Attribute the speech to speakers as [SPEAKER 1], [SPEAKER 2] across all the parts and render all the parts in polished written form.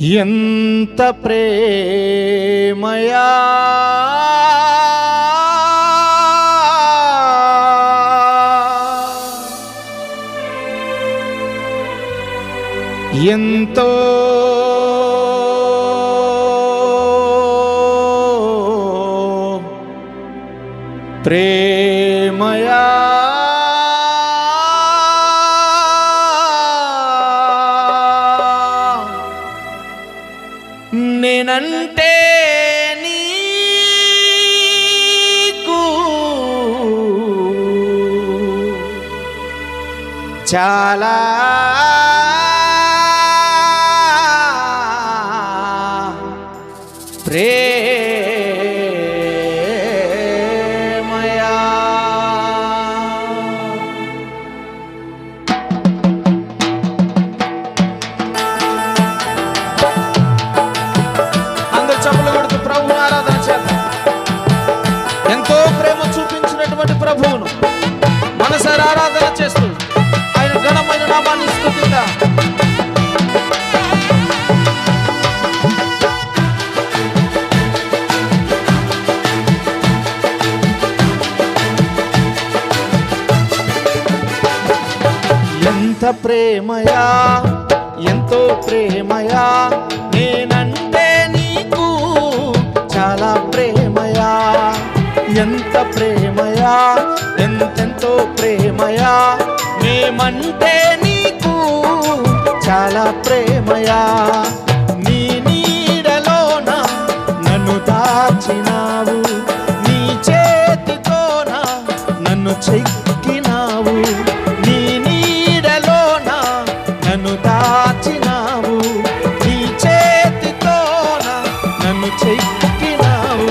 [SPEAKER 1] ఎంత ప్రేమయా ఎంతో ప్రేమయా నేనంటే నీకు చాలా ప్రేమయా. అందరు చప్పట్లు కొడుతూ ప్రభువుని ఆరాధన చేద్దాం. ఎంతో ప్రేమ చూపించినటువంటి ప్రభువును మనసారా ఆరాధన చేస్తూ ఆయన ఘనమైన నామాన్ని స్తుతిద్దాం. ఎంత ప్రేమయా, ఎంతో ప్రేమయా, నేనంటే నీకు చాలా ప్రేమయా. ఎంత ప్రేమయా, ఎంతెంతో ప్రేమయా, మేమంటే నీకు చాలా ప్రేమయా. నీ నీడలోన నన్ను దాచినావు, నీ చేతితోన నన్ను చెక్కినావు. నీ నీడలోన నన్ను దాచినావు, నీ చేతితోన నన్ను చెక్కినావు.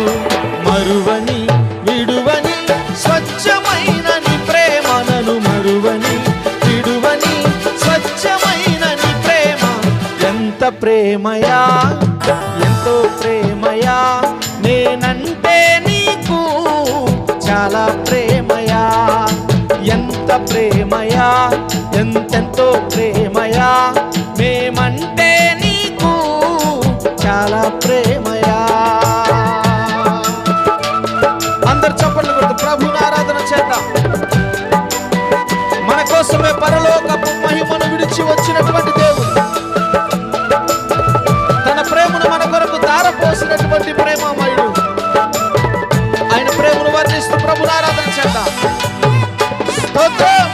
[SPEAKER 1] మరువని విడువని స్వచ్ఛమైన నీ ప్రేమ, నన్ను మరువని విడువని స్వచ్ఛమైన నీ ప్రేమ. ఎంత ప్రేమయా, ఎంతో ప్రేమయా, నేనంటే నీకు చాలా ప్రేమయా. ఎంత ప్రేమయా, ఎంతెంతో ప్రేమయా, మేమంటే నీకు చాలా ప్రేమయా. అందరు చప్పట్లు కొడుతూ ప్రభువుని ఆరాధన చేద్దాం. మన కోసమే పరలోకపు మహిమను విడిచి వచ్చినటువంటి దేవుడు, తన ప్రేమను మన కొరకు ధారపోసినటువంటి ప్రేమమయుడు. ఆయన ప్రేమను వర్ణిస్తూ ప్రభువుని ఆరాధన చేద్దాం. స్తోత్రం.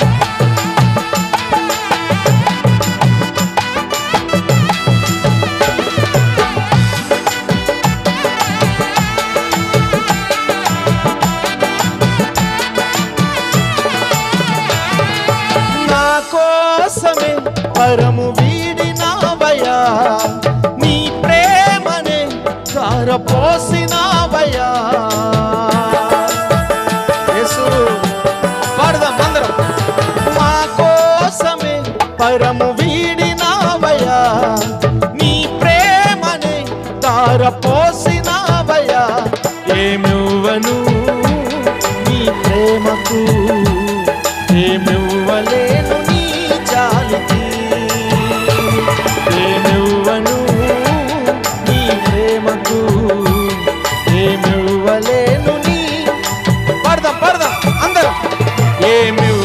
[SPEAKER 1] నా కోసమే పరము వీడినావయ్యా, నీ ప్రేమనే ధారపోసినావయ్యా. యేసు పాడదాం అందరం. మా కోసమే పరము వీడినావయ్యా, నీ ప్రేమనే ధారపోసినావయ్యా. ఏమివ్వను నీ ప్రేమకు, ఏమివ్వలేను నీ జాలికి. ఏమివ్వను నీ ప్రేమకు, ఏమివ్వలేను నీ. పడదాం పడదాం అందరం. ఏమివ్వను